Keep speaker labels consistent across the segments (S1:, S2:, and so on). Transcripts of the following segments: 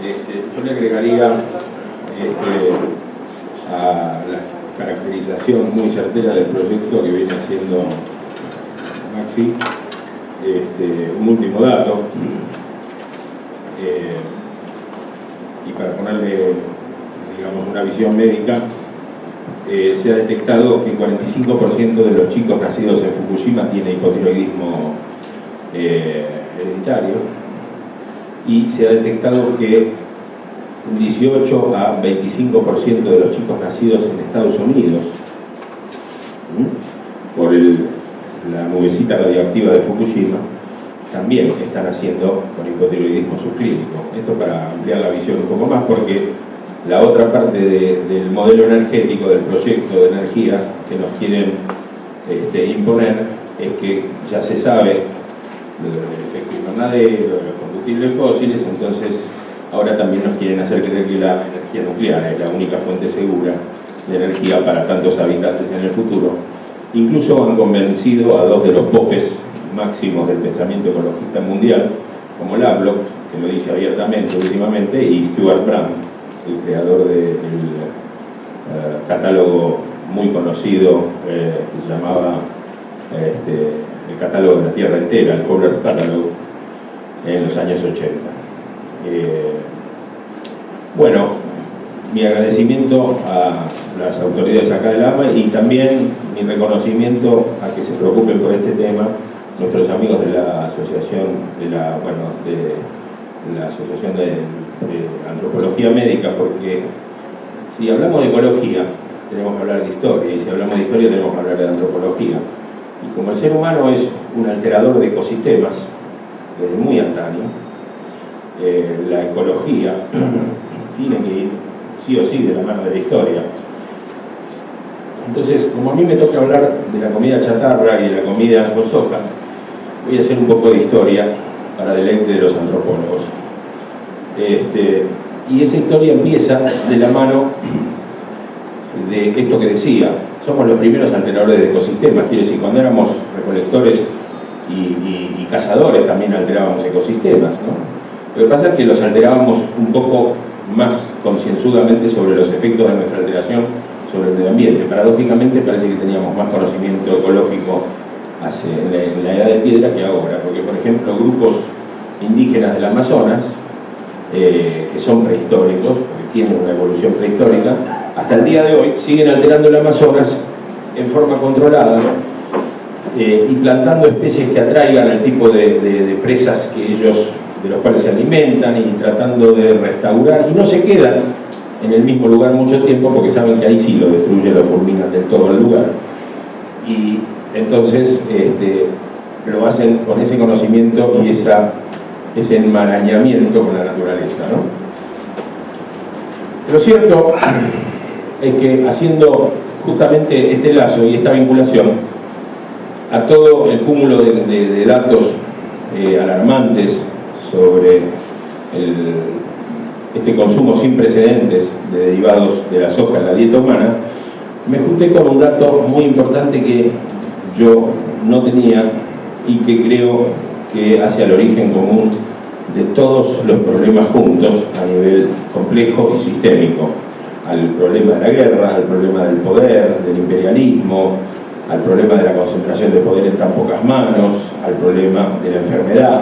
S1: Yo le agregaría a la caracterización muy certera del proyecto que viene haciendo Maxi, un último dato, y para ponerle, digamos, una visión médica, se ha detectado que el 45% de los chicos nacidos en Fukushima tiene hipotiroidismo hereditario, y se ha detectado que un 18 a 25% de los chicos nacidos en Estados Unidos por la nubecita radioactiva de Fukushima también están haciendo con hipotiroidismo subclínico. Esto para ampliar la visión un poco más, porque la otra parte del modelo energético, del proyecto de energía que nos quieren imponer, es que ya se sabe lo del efecto invernadero, de los combustibles fósiles, entonces ahora también nos quieren hacer creer que la energía nuclear es la única fuente segura de energía para tantos habitantes en el futuro. Incluso han convencido a dos de los popes máximos del pensamiento ecologista mundial, como Lovelock, que lo dice abiertamente últimamente, y Stuart Brand, el creador del catálogo muy conocido que se llamaba el catálogo de la Tierra entera, el Polar Catalog, en los años 80. Bueno, mi agradecimiento a las autoridades acá del AMA y también mi reconocimiento a que se preocupen por este tema nuestros amigos de la asociación de Asociación de Antropología Médica, porque si hablamos de ecología tenemos que hablar de historia, y si hablamos de historia tenemos que hablar de antropología, y como el ser humano es un alterador de ecosistemas desde muy antaño, la ecología tiene que ir sí o sí de la mano de la historia. Entonces, como a mí me toca hablar de la comida chatarra y de la comida con soja, voy a hacer un poco de historia para deleite de los antropólogos. Y esa historia empieza de la mano de esto que decía: somos los primeros alteradores de ecosistemas. Quiere decir, cuando éramos recolectores y cazadores también alterábamos ecosistemas, ¿no? Lo que pasa es que los alterábamos un poco más concienzudamente sobre los efectos de nuestra alteración sobre el medio ambiente. Paradójicamente parece que teníamos más conocimiento ecológico en la edad de piedra que ahora, porque por ejemplo grupos indígenas del Amazonas, que son prehistóricos, porque tienen una evolución prehistórica, hasta el día de hoy siguen alterando el Amazonas en forma controlada, y plantando especies que atraigan el tipo de presas de los cuales se alimentan, y tratando de restaurar, y no se quedan en el mismo lugar mucho tiempo porque saben que ahí sí lo destruyen, lo fulminan del todo el lugar, y entonces lo hacen con ese conocimiento y ese enmarañamiento con la naturaleza, ¿no? Lo cierto es que haciendo justamente este lazo y esta vinculación a todo el cúmulo de datos alarmantes sobre este consumo sin precedentes de derivados de la soja en la dieta humana, me junté con un dato muy importante que yo no tenía y que creo que hace al origen común de todos los problemas juntos a nivel complejo y sistémico: al problema de la guerra, al problema del poder, del imperialismo, al problema de la concentración de poder en tan pocas manos, al problema de la enfermedad,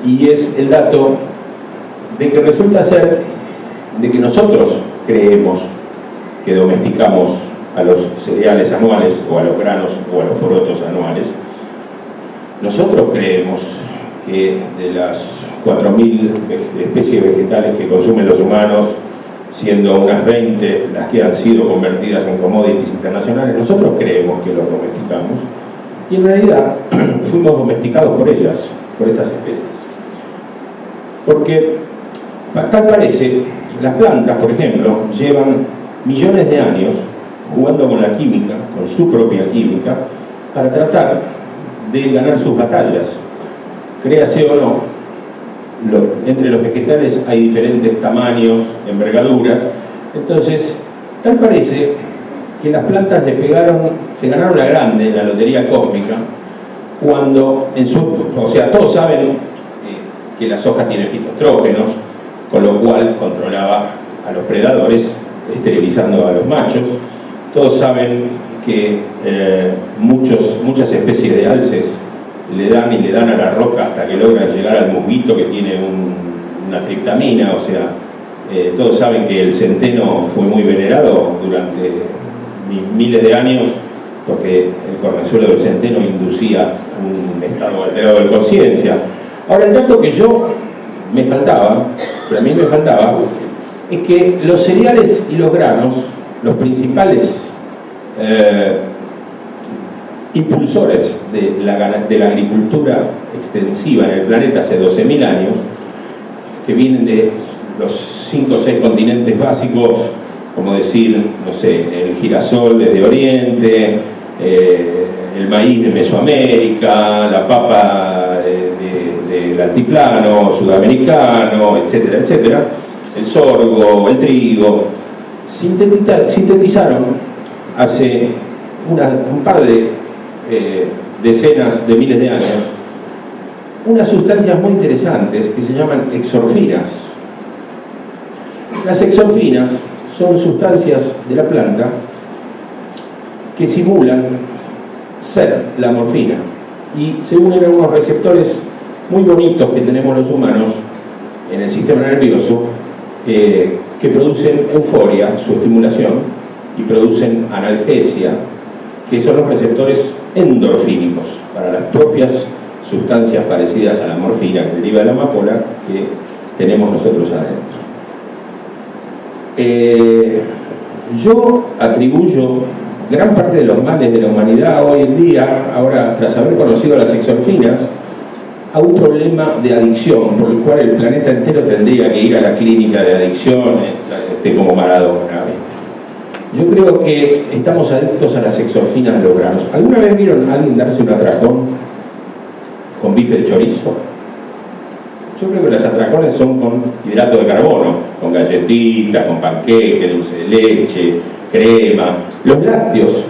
S1: y es el dato de que resulta ser de que nosotros creemos que domesticamos a los cereales anuales, o a los granos, o a los porotos anuales. Nosotros creemos que de las 4.000 especies vegetales que consumen los humanos, siendo unas 20 las que han sido convertidas en commodities internacionales, nosotros creemos que los domesticamos, y en realidad fuimos domesticados por ellas, por estas especies. Porque, tal parece, las plantas, por ejemplo, llevan millones de años jugando con la química, con su propia química, para tratar de ganar sus batallas. Créase o no, entre los vegetales hay diferentes tamaños, envergaduras. Entonces, tal parece que las plantas se ganaron la grande en la lotería cósmica, cuando todos saben que la soja tiene fitoestrógenos, con lo cual controlaba a los predadores, esterilizando a los machos. Todos saben que muchas especies de alces le dan a la roca hasta que logran llegar al musguito, que tiene una triptamina. O sea, todos saben que el centeno fue muy venerado durante miles de años, porque el cornezuelo del centeno inducía un estado alterado de conciencia. Ahora, el dato que a mí me faltaba, es que los cereales y los granos, los principales impulsores de la agricultura extensiva en el planeta hace 12.000 años, que vienen de los 5 o 6 continentes básicos, como decir, no sé, el girasol desde Oriente, el maíz de Mesoamérica, la papa del altiplano sudamericano, etcétera, etcétera, el sorgo, el trigo, sintetizaron hace un par de decenas de miles de años unas sustancias muy interesantes que se llaman exorfinas. Las exorfinas son sustancias de la planta que simulan ser la morfina y se unen a unos receptores muy bonitos que tenemos los humanos en el sistema nervioso, que producen euforia, su estimulación, y producen analgesia, que son los receptores endorfínicos para las propias sustancias parecidas a la morfina que deriva de la amapola que tenemos nosotros adentro. Yo atribuyo gran parte de los males de la humanidad hoy en día, ahora tras haber conocido las exorfinas, a un problema de adicción, por el cual el planeta entero tendría que ir a la clínica de adicciones, como Maradona. Yo creo que estamos adictos a las exorfinas de los granos. ¿Alguna vez vieron a alguien darse un atracón con bife de chorizo? Yo creo que los atracones son con hidrato de carbono, con galletitas, con panqueque, dulce de leche, crema. Los lácteos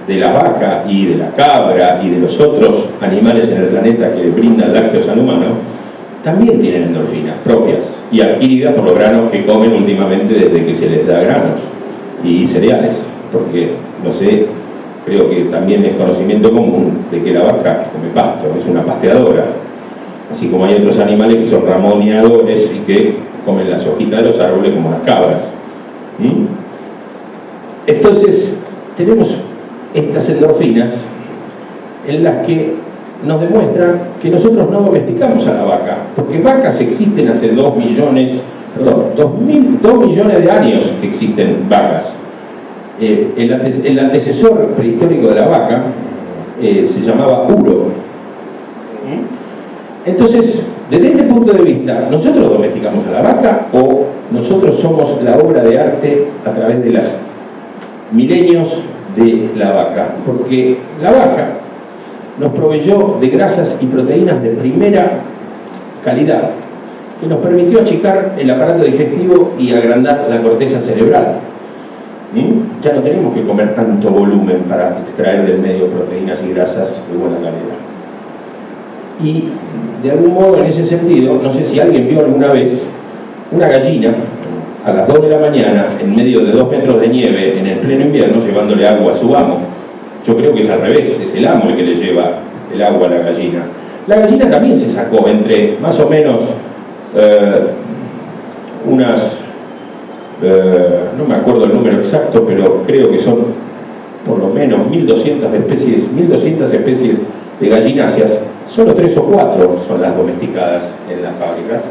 S1: de la vaca y de la cabra y de los otros animales en el planeta que brindan lácteos al humano también tienen endorfinas propias y adquiridas por los granos que comen últimamente desde que se les da granos y cereales, porque, no sé, creo que también es conocimiento común de que la vaca come pasto, es una pasteadora, así como hay otros animales que son ramoneadores y que comen las hojitas de los árboles como las cabras. Entonces, tenemos estas endorfinas en las que nos demuestran que nosotros no domesticamos a la vaca, porque vacas existen hace 2 millones de años que existen vacas. El antecesor prehistórico de la vaca se llamaba Uro. Entonces, desde este punto de vista, ¿nosotros domesticamos a la vaca o nosotros somos la obra de arte a través de los milenios de la vaca? Porque la vaca nos proveyó de grasas y proteínas de primera calidad, que nos permitió achicar el aparato digestivo y agrandar la corteza cerebral. Ya no tenemos que comer tanto volumen para extraer del medio proteínas y grasas de buena calidad. Y de algún modo, en ese sentido, no sé si alguien vio alguna vez una gallina a las 2 de la mañana en medio de 2 metros de nieve en el pleno invierno llevándole agua a su amo. Yo creo que es al revés, es el amo el que le lleva el agua a la gallina. La gallina también se sacó entre más o menos no me acuerdo el número exacto, pero creo que son por lo menos 1.200 especies de gallináceas. Solo 3 o 4 son las domesticadas en las fábricas.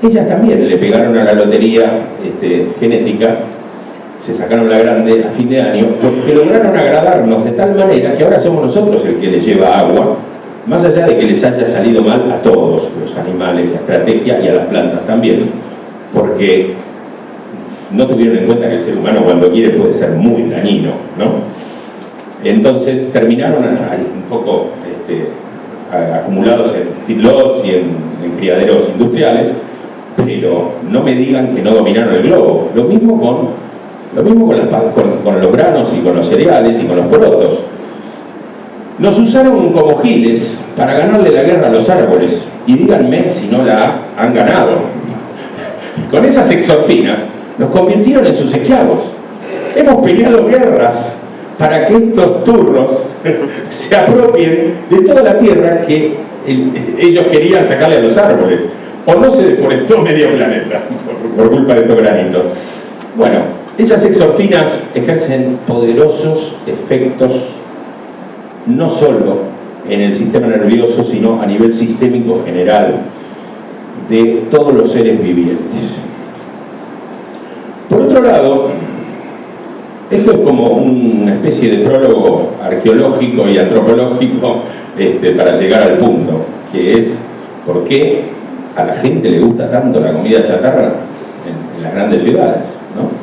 S1: Ellas también le pegaron a la lotería genética, se sacaron la grande a fin de año, porque lograron agradarnos de tal manera que ahora somos nosotros el que les lleva agua, más allá de que les haya salido mal a todos los animales, la estrategia, y a las plantas también, porque no tuvieron en cuenta que el ser humano cuando quiere puede ser muy dañino, ¿no? Entonces terminaron ahí un poco acumulados en feedlots y en criaderos industriales, pero no me digan que no dominaron el globo. Lo mismo con los granos y con los cereales y con los porotos. Nos usaron como giles para ganarle la guerra a los árboles. Y díganme si no la han ganado. Con esas exorfinas nos convirtieron en sus esclavos. Hemos peleado guerras para que estos turros se apropien de toda la tierra que ellos querían sacarle a los árboles. O no se deforestó medio planeta por culpa de estos granitos. Bueno, esas exorfinas ejercen poderosos efectos no solo en el sistema nervioso, sino a nivel sistémico general de todos los seres vivientes. Por otro lado, esto es como una especie de prólogo arqueológico y antropológico para llegar al punto, que es por qué a la gente le gusta tanto la comida chatarra en las grandes ciudades, ¿no?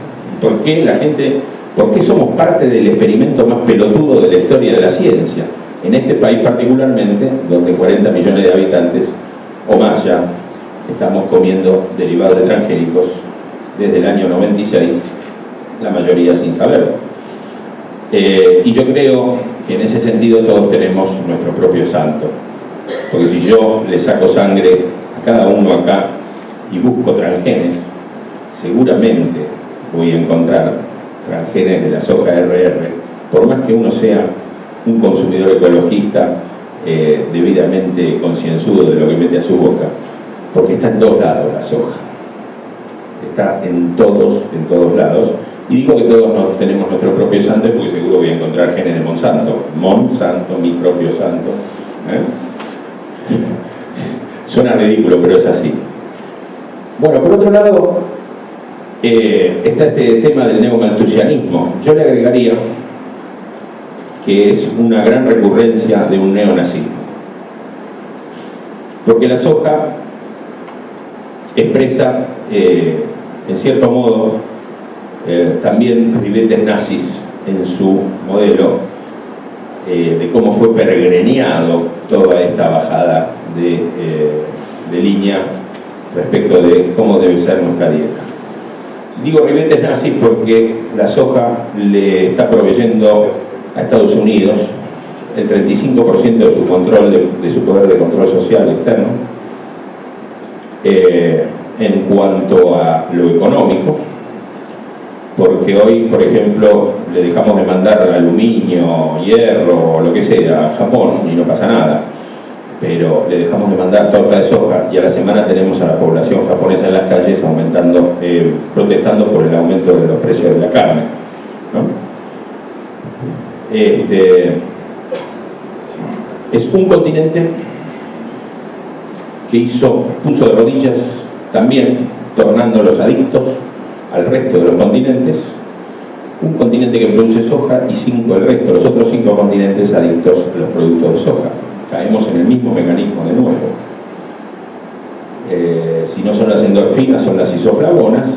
S1: ¿Por qué somos parte del experimento más pelotudo de la historia de la ciencia? En este país particularmente, donde 40 millones de habitantes, o más ya, estamos comiendo derivados de transgénicos desde el año 96, la mayoría sin saberlo. Y yo creo que en ese sentido todos tenemos nuestro propio santo. Porque si yo le saco sangre a cada uno acá y busco transgenes, seguramente voy a encontrar transgenes de la soja RR, por más que uno sea un consumidor ecologista debidamente concienzudo de lo que mete a su boca, porque está en todos lados la soja, está en todos lados. Y digo que todos nos tenemos nuestro propio santo porque seguro voy a encontrar genes de Monsanto, mi propio santo. Suena ridículo, pero es así. Bueno, por otro lado, está este tema del neomalthusianismo. Yo le agregaría que es una gran recurrencia de un neonazismo. Porque la soja expresa, en cierto modo, también ribetes nazis en su modelo de cómo fue peregrineado toda esta bajada de línea respecto de cómo debe ser nuestra dieta. Digo ribetes nazis porque la soja le está proveyendo a Estados Unidos el 35% de su control, de su poder de control social externo, en cuanto a lo económico, porque hoy, por ejemplo, le dejamos de mandar aluminio, hierro o lo que sea a Japón y no pasa nada, pero le dejamos de mandar torta de soja y a la semana tenemos a la población japonesa en las calles aumentando, protestando por el aumento de los precios de la carne, ¿no? Es un continente que puso de rodillas también, tornándolos adictos al resto de los continentes, un continente que produce soja y los otros 5 continentes adictos a los productos de soja. Caemos en el mismo mecanismo de nuevo. Si no son las endorfinas, son las isoflavonas,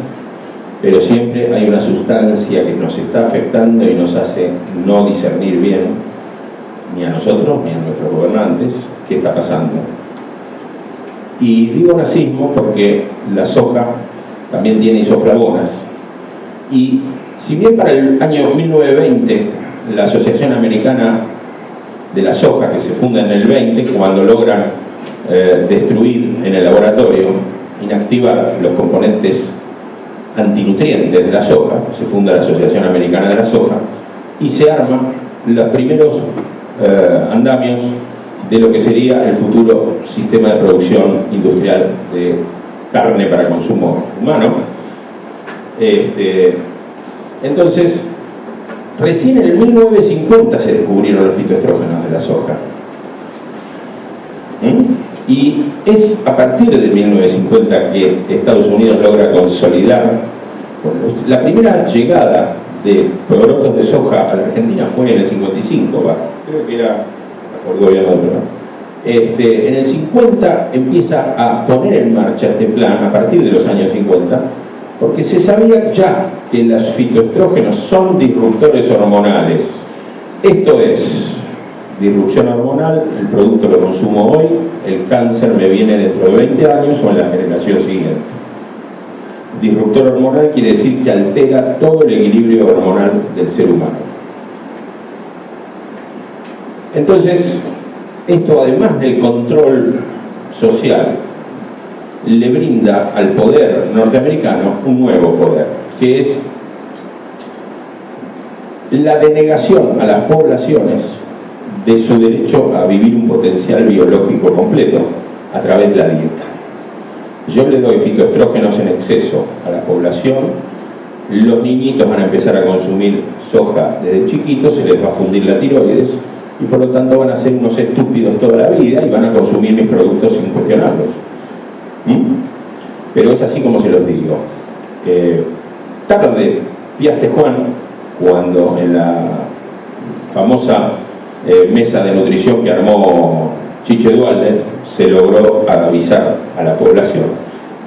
S1: pero siempre hay una sustancia que nos está afectando y nos hace no discernir bien, ni a nosotros ni a nuestros gobernantes, qué está pasando. Y digo nazismo porque la soja también tiene isoflavonas. Y si bien para el año 1920 la Asociación Americana de la Soja, que se funda en el 20, cuando logran destruir en el laboratorio, inactivar los componentes antinutrientes de la soja, se funda la Asociación Americana de la Soja y se arman los primeros andamios de lo que sería el futuro sistema de producción industrial de carne para consumo humano. Entonces, recién en el 1950 se descubrieron los fitoestrógenos de la soja. Y es a partir de 1950 que Estados Unidos logra consolidar. La primera llegada de brotos de soja a la Argentina fue en el 55, creo que era por gobierno de Perón. En el 50 empieza a poner en marcha este plan a partir de los años 50, porque se sabía ya que los fitoestrógenos son disruptores hormonales. Esto es, disrupción hormonal, el producto lo consumo hoy, el cáncer me viene dentro de 20 años o en la generación siguiente. Disruptor hormonal quiere decir que altera todo el equilibrio hormonal del ser humano. Entonces, esto además del control social, le brinda al poder norteamericano un nuevo poder, que es la denegación a las poblaciones de su derecho a vivir un potencial biológico completo a través de la dieta. Yo le doy fitoestrógenos en exceso a la población, los niñitos van a empezar a consumir soja desde chiquitos, se les va a fundir la tiroides y por lo tanto van a ser unos estúpidos toda la vida y van a consumir mis productos sin cuestionarlos. Pero es así como se los digo. Tarde piaste Juan cuando en la famosa mesa de nutrición que armó Chicho Dualde se logró avisar a la población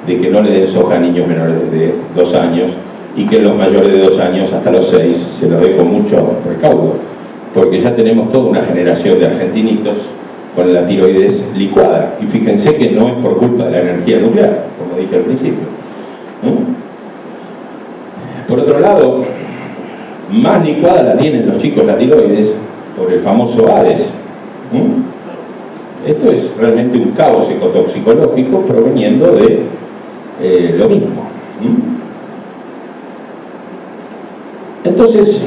S1: de que no le den soja a niños menores de 2 años y que los mayores de 2 años hasta los 6 se lo dé con mucho recaudo, porque ya tenemos toda una generación de argentinitos con la tiroides licuada, y fíjense que no es por culpa de la energía nuclear, como dije al principio. Por otro lado, más licuada la tienen los chicos la tiroides por el famoso Hades. Esto es realmente un caos ecotoxicológico proveniendo de lo mismo. Entonces,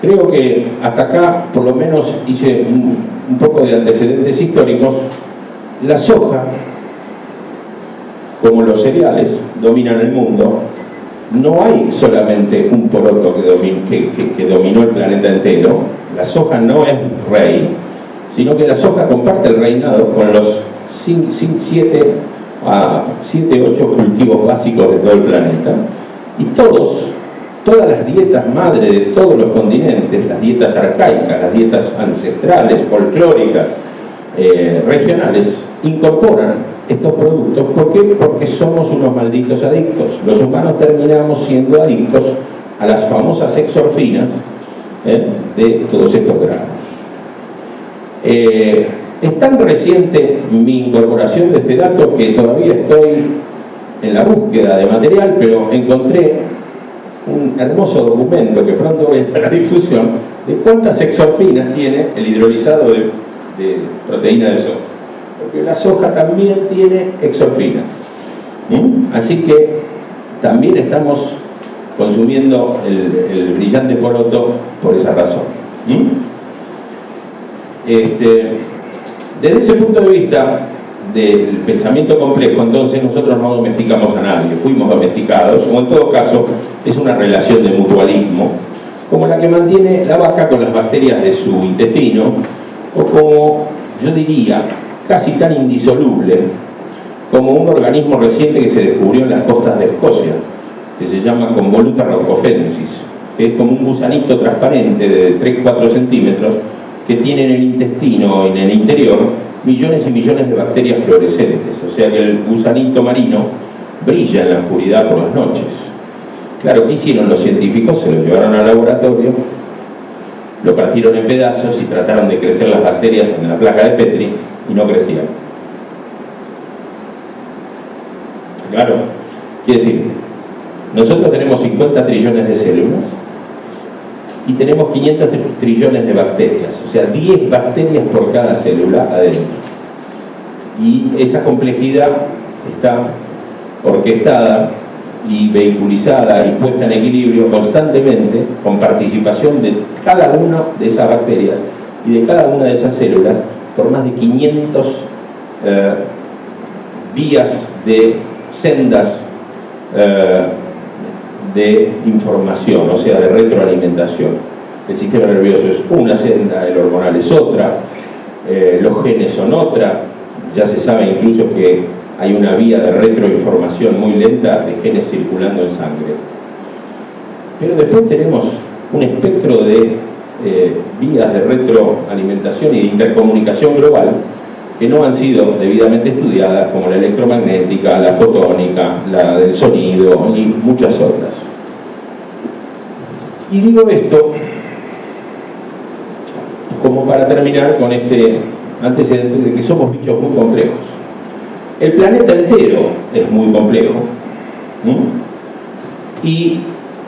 S1: creo que hasta acá, por lo menos, hice un poco de antecedentes históricos. La soja, como los cereales, dominan el mundo. No hay solamente un poroto que dominó el planeta entero. La soja no es rey, sino que la soja comparte el reinado con los 7 o 8 cultivos básicos de todo el planeta. Y todas las dietas madre de todos los continentes, las dietas arcaicas, las dietas ancestrales, folclóricas, regionales, incorporan estos productos. ¿Por qué? Porque somos unos malditos adictos. Los humanos terminamos siendo adictos a las famosas exorfinas de todos estos granos. Es tan reciente mi incorporación de este dato que todavía estoy en la búsqueda de material, pero encontré un hermoso documento que pronto voy a dar a difusión de cuántas exorfinas tiene el hidrolizado de proteína de soja, porque la soja también tiene exorfinas. Así que también estamos consumiendo el brillante poroto por esa razón. Desde ese punto de vista del pensamiento complejo, entonces nosotros no domesticamos a nadie, fuimos domesticados, o en todo caso es una relación de mutualismo, como la que mantiene la vaca con las bacterias de su intestino, o como, yo diría, casi tan indisoluble como un organismo reciente que se descubrió en las costas de Escocia, que se llama Convoluta raucofensis, que es como un gusanito transparente de 3-4 centímetros que tiene en el intestino, en el interior, millones y millones de bacterias fluorescentes, o sea que el gusanito marino brilla en la oscuridad por las noches. Claro, ¿qué hicieron los científicos? Se lo llevaron al laboratorio, lo partieron en pedazos y trataron de crecer las bacterias en la placa de Petri y no crecían. Claro, quiere decir, nosotros tenemos 50 trillones de células y tenemos 500 trillones de bacterias, o sea, 10 bacterias por cada célula adentro. Y esa complejidad está orquestada y vehiculizada y puesta en equilibrio constantemente con participación de cada una de esas bacterias y de cada una de esas células por más de 500 vías de sendas de información, o sea, de retroalimentación. El sistema nervioso es una senda, el hormonal es otra, los genes son otra. Ya se sabe incluso que hay una vía de retroinformación muy lenta de genes circulando en sangre. Pero después tenemos un espectro de vías de retroalimentación y de intercomunicación global que no han sido debidamente estudiadas, como la electromagnética, la fotónica, la del sonido y muchas otras. Y digo esto como para terminar con este antecedente de que somos bichos muy complejos. El planeta entero es muy complejo, y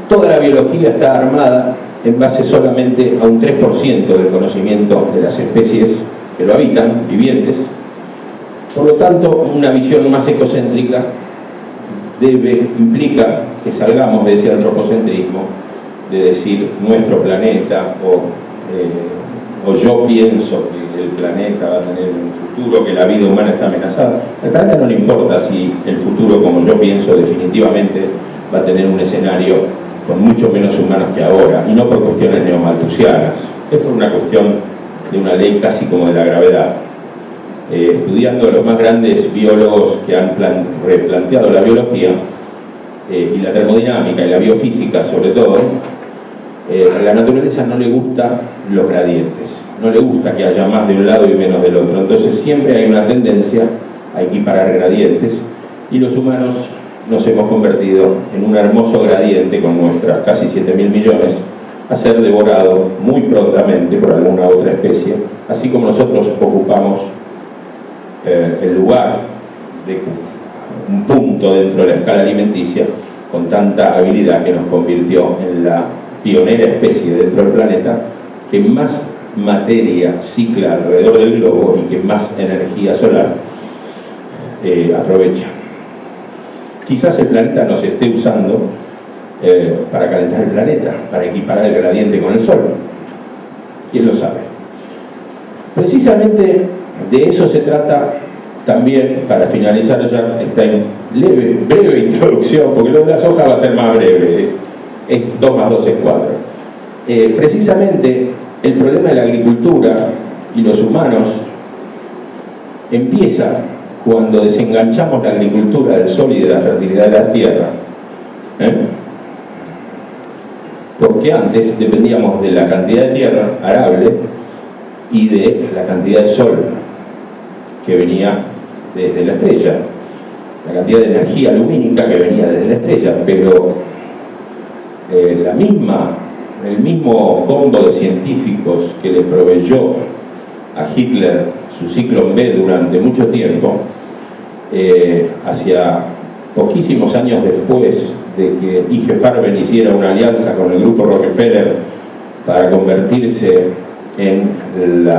S1: toda la biología está armada en base solamente a un 3% del conocimiento de las especies que lo habitan, vivientes. Por lo tanto, una visión más ecocéntrica implica que salgamos de ese antropocentrismo, de decir nuestro planeta o yo pienso que el planeta va a tener un futuro, que la vida humana está amenazada. Al planeta no le importa si el futuro, como yo pienso, definitivamente va a tener un escenario con mucho menos humanos que ahora, y no por cuestiones neomalthusianas, es por una cuestión de una ley casi como de la gravedad. Estudiando a los más grandes biólogos que han replanteado la biología y la termodinámica y la biofísica sobre todo, a la naturaleza no le gustan los gradientes, no le gusta que haya más de un lado y menos del otro, entonces siempre hay una tendencia a equiparar gradientes, y los humanos nos hemos convertido en un hermoso gradiente con nuestras casi 7.000 millones a ser devorado muy prontamente por alguna otra especie, así como nosotros ocupamos el lugar de un punto dentro de la escala alimenticia con tanta habilidad que nos convirtió en la pionera especie dentro del planeta que más materia cicla alrededor del globo y que más energía solar aprovecha. Quizás el planeta nos esté usando para calentar el planeta, para equiparar el gradiente con el Sol. ¿Quién lo sabe? Precisamente de eso se trata también, para finalizar ya esta breve introducción, porque lo de las hojas va a ser más breve, es 2 más 2 es 4. Precisamente el problema de la agricultura y los humanos empieza cuando desenganchamos la agricultura del sol y de la fertilidad de la tierra. Porque antes dependíamos de la cantidad de tierra arable y de la cantidad de sol que venía desde la estrella, la cantidad de energía lumínica que venía desde la estrella, pero el mismo combo de científicos que le proveyó a Hitler su ciclón B durante mucho tiempo, hacia poquísimos años después de que I.G. Farben hiciera una alianza con el grupo Rockefeller para convertirse en el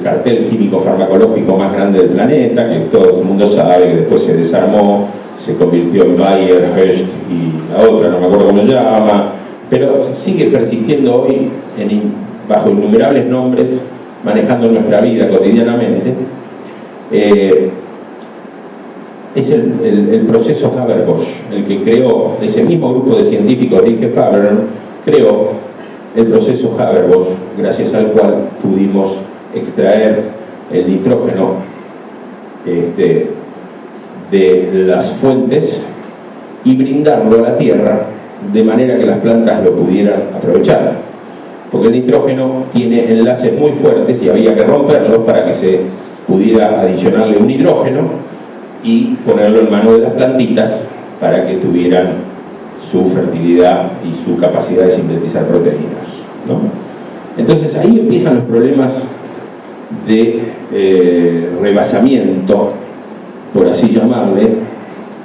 S1: cartel químico farmacológico más grande del planeta, que todo el mundo sabe que después se desarmó, se convirtió en Bayer, Hecht y la otra, no me acuerdo cómo se llama, pero sigue persistiendo hoy bajo innumerables nombres, manejando nuestra vida cotidianamente. Es el proceso Haber-Bosch, el que creó, ese mismo grupo de científicos de I.G. Farben, creó el proceso Haber-Bosch, gracias al cual pudimos extraer el nitrógeno de las fuentes y brindarlo a la tierra de manera que las plantas lo pudieran aprovechar, porque el nitrógeno tiene enlaces muy fuertes y había que romperlos para que se pudiera adicionarle un hidrógeno y ponerlo en manos de las plantitas para que tuvieran su fertilidad y su capacidad de sintetizar proteínas, ¿no? Entonces ahí empiezan los problemas de rebasamiento, por así llamarle,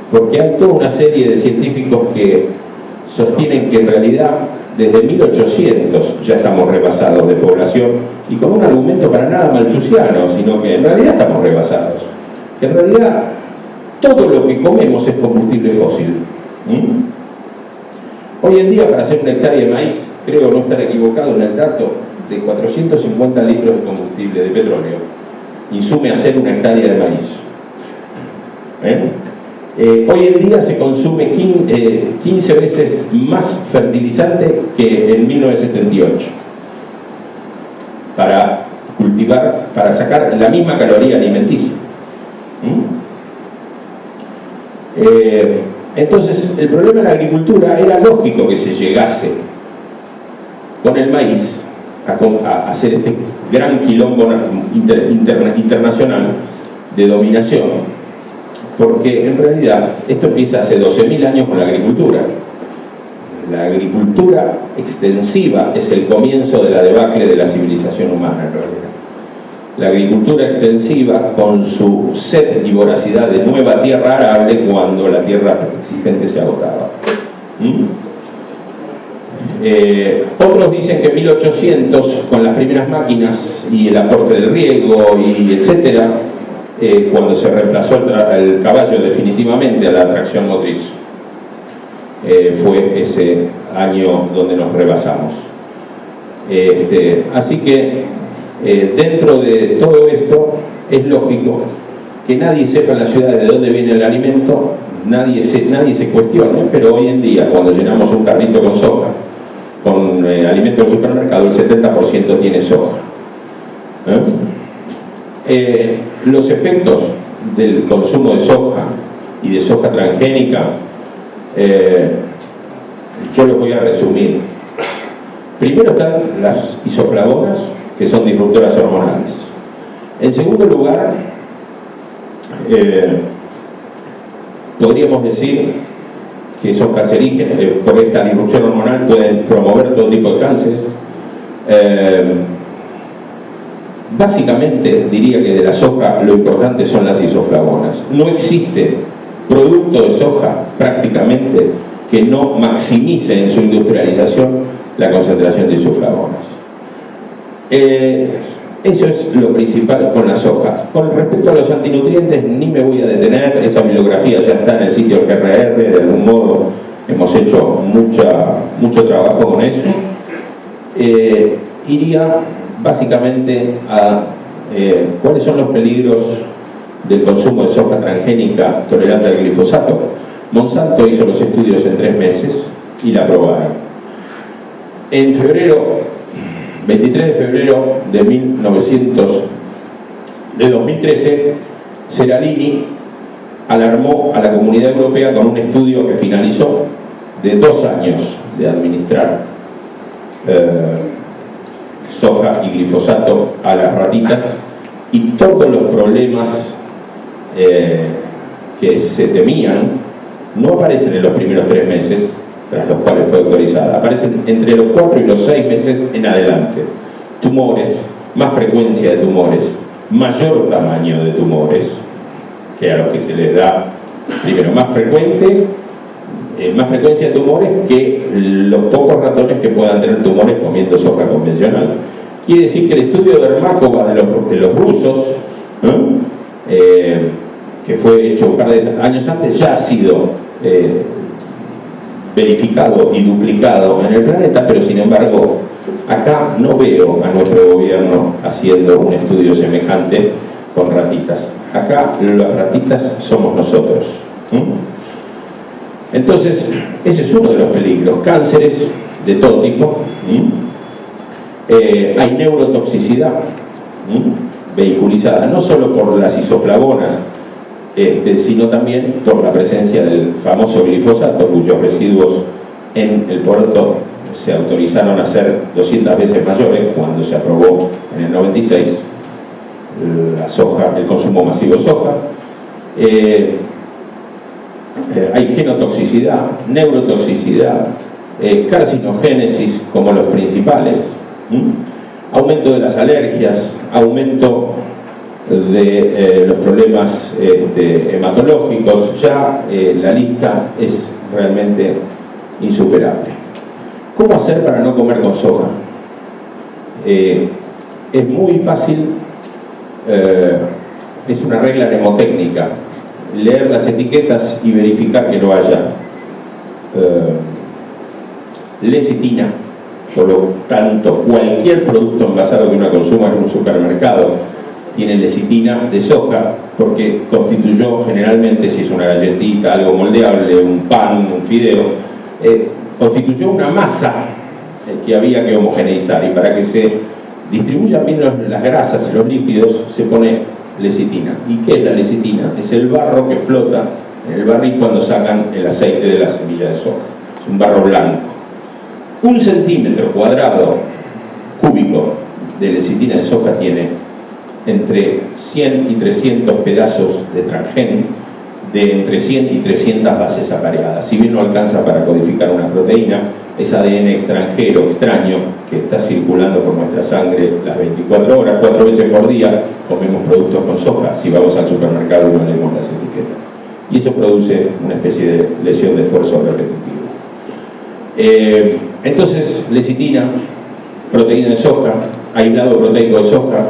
S1: porque hay toda una serie de científicos que sostienen que en realidad desde 1800 ya estamos rebasados de población, y con un argumento para nada malthusiano, sino que en realidad estamos rebasados, que en realidad todo lo que comemos es combustible fósil. Hoy en día, para hacer una hectárea de maíz, creo no estar equivocado en el dato, de 450 litros de combustible de petróleo insume hacer una hectárea de maíz. Hoy en día se consume 15 veces más fertilizante que en 1978 para cultivar, para sacar la misma caloría alimenticia. Entonces, el problema de la agricultura era lógico que se llegase con el maíz a hacer este gran quilombo internacional de dominación, porque en realidad esto empieza hace 12.000 años con la agricultura. La agricultura extensiva es el comienzo de la debacle de la civilización humana, en realidad. La agricultura extensiva con su sed y voracidad de nueva tierra arable cuando la tierra existente se agotaba. Otros dicen que 1800, con las primeras máquinas y el aporte del riego y etcétera, cuando se reemplazó el caballo definitivamente a la tracción motriz, fue ese año donde nos rebasamos. Así que dentro de todo esto es lógico que nadie sepa en la ciudad de dónde viene el alimento, nadie se cuestione, pero hoy en día cuando llenamos un carrito con soja, con alimentos del supermercado, el 70% tiene soja. Los efectos del consumo de soja y de soja transgénica, yo los voy a resumir. Primero están las isoflavonas, que son disruptoras hormonales. En segundo lugar, podríamos decir que son cancerígenas, por esta disrupción hormonal pueden promover todo tipo de cánceres. Básicamente diría que de la soja lo importante son las isoflavonas. No existe producto de soja prácticamente que no maximice en su industrialización la concentración de isoflavonas. Eso es lo principal con la soja. Con respecto a los antinutrientes ni me voy a detener, esa bibliografía ya está en el sitio del GRR, de algún modo hemos hecho mucho trabajo con eso. Iría básicamente a cuáles son los peligros del consumo de soja transgénica tolerante al glifosato. Monsanto hizo los estudios en 3 meses y la aprobaron. En 23 de febrero de 2013, Seralini alarmó a la Comunidad Europea con un estudio que finalizó de 2 años de administrar soja y glifosato a las ratitas, y todos los problemas que se temían no aparecen en los primeros 3 meses tras los cuales fue autorizada, aparecen entre los 4 y los 6 meses en adelante. Tumores, más frecuencia de tumores, mayor tamaño de tumores, que a lo que se les da, primero, más frecuencia de tumores que los pocos ratones que puedan tener tumores comiendo soja convencional. Quiere decir que el estudio de Ermakova de los rusos, que fue hecho un par de años antes, ya ha sido verificado y duplicado en el planeta, pero sin embargo acá no veo a nuestro gobierno haciendo un estudio semejante con ratitas. Acá las ratitas somos nosotros. Entonces, ese es uno de los peligros. Cánceres de todo tipo. Hay neurotoxicidad vehiculizada, no solo por las isoflavonas, sino también por la presencia del famoso glifosato, cuyos residuos en el puerto se autorizaron a ser 200 veces mayores cuando se aprobó en el 96 la soja, el consumo masivo de soja. Hay genotoxicidad, neurotoxicidad, carcinogénesis como los principales, aumento de las alergias, aumento de los problemas hematológicos. Ya la lista es realmente insuperable. ¿Cómo hacer para no comer con soja? Es muy fácil, es una regla mnemotécnica: leer las etiquetas y verificar que no haya lecitina. Por lo tanto, cualquier producto envasado que uno consuma en un supermercado tiene lecitina de soja, porque constituyó generalmente, si es una galletita, algo moldeable, un pan, un fideo, constituyó una masa que había que homogeneizar, y para que se distribuyan bien las grasas y los lípidos se pone lecitina. ¿Y qué es la lecitina? Es el barro que flota en el barril cuando sacan el aceite de la semilla de soja. Es un barro blanco. 1 centímetro cuadrado cúbico de lecitina de soja tiene entre 100 y 300 pedazos de transgén, de entre 100 y 300 bases apareadas. Si bien no alcanza para codificar una proteína, es ADN extranjero, extraño, que está circulando por nuestra sangre las 24 horas, 4 veces por día comemos productos con soja. Si vamos al supermercado y no leemos las etiquetas. Y eso produce una especie de lesión de esfuerzo repetitivo. Entonces, lecitina, proteína de soja, aislado proteico de soja,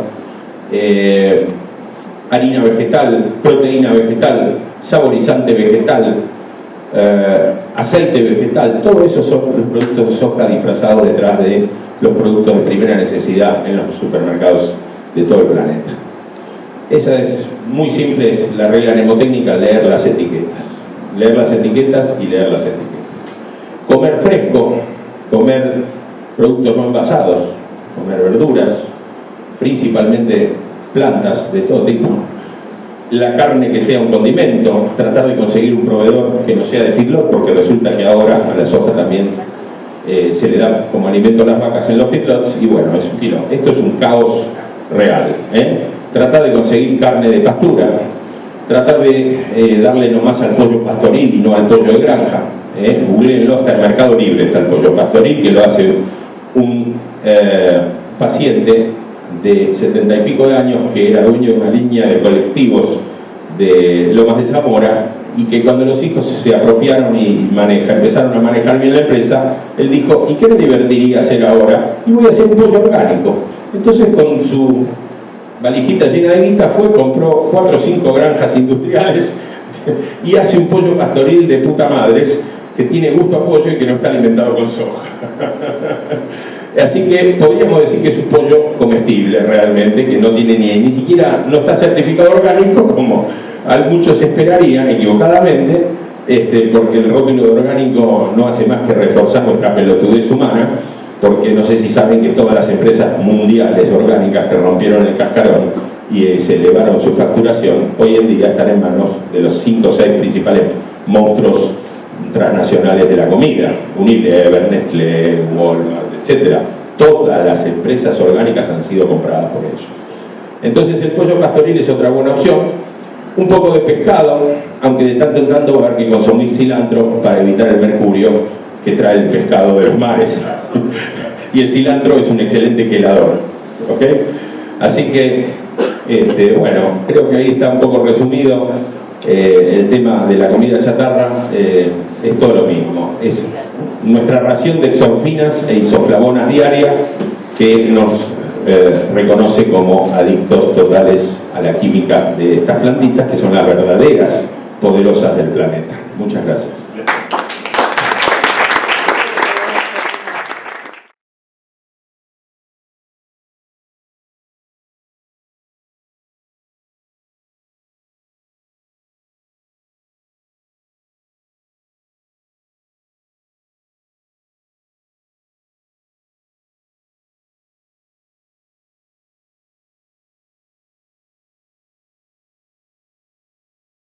S1: harina vegetal, proteína vegetal, saborizante vegetal, aceite vegetal, todo eso son los productos de soja disfrazados detrás de los productos de primera necesidad en los supermercados de todo el planeta. Esa es muy simple, es la regla mnemotécnica, leer las etiquetas. Leer las etiquetas y leer las etiquetas. Comer fresco, comer productos no envasados, comer verduras, principalmente plantas de todo tipo. La carne que sea un condimento, tratar de conseguir un proveedor que no sea de feedlot, porque resulta que ahora a la soja también se le da como alimento a las vacas en los feedlots, y bueno, es un kilo. Esto es un caos real. Tratar de conseguir carne de pastura, tratar de darle nomás al pollo pastoril y no al pollo de granja. Googleenlo, hasta el Mercado Libre está el pollo pastoril, que lo hace un paciente de 70 y pico de años que era dueño de una línea de colectivos de Lomas de Zamora, y que cuando los hijos se apropiaron y empezaron a manejar bien la empresa, él dijo: ¿y qué me divertiría hacer ahora? Y voy a hacer un pollo orgánico. Entonces, con su valijita llena de guita, compró 4 o 5 granjas industriales y hace un pollo pastoril de puta madres, que tiene gusto a pollo y que no está alimentado con soja. Así que podríamos decir que es un pollo comestible realmente, que no tiene ni siquiera, no está certificado orgánico, como muchos esperarían equivocadamente, porque el rótulo de orgánico no hace más que reforzar nuestra pelotudez humana, porque no sé si saben que todas las empresas mundiales orgánicas que rompieron el cascarón y se elevaron su facturación, hoy en día están en manos de los 5 o 6 principales monstruos transnacionales de la comida: Unilever, Nestlé, Walmart, etc. Todas las empresas orgánicas han sido compradas por ellos. Entonces el pollo pastoril es otra buena opción. Un poco de pescado, aunque de tanto en tanto va a haber que consumir cilantro para evitar el mercurio que trae el pescado de los mares. Y el cilantro es un excelente quelador. ¿Ok? Así que, bueno, creo que ahí está un poco resumido el tema de la comida chatarra. Es todo lo mismo. Es nuestra ración de exorfinas e isoflavonas diaria que nos reconoce como adictos totales a la química de estas plantitas, que son las verdaderas poderosas del planeta. Muchas gracias.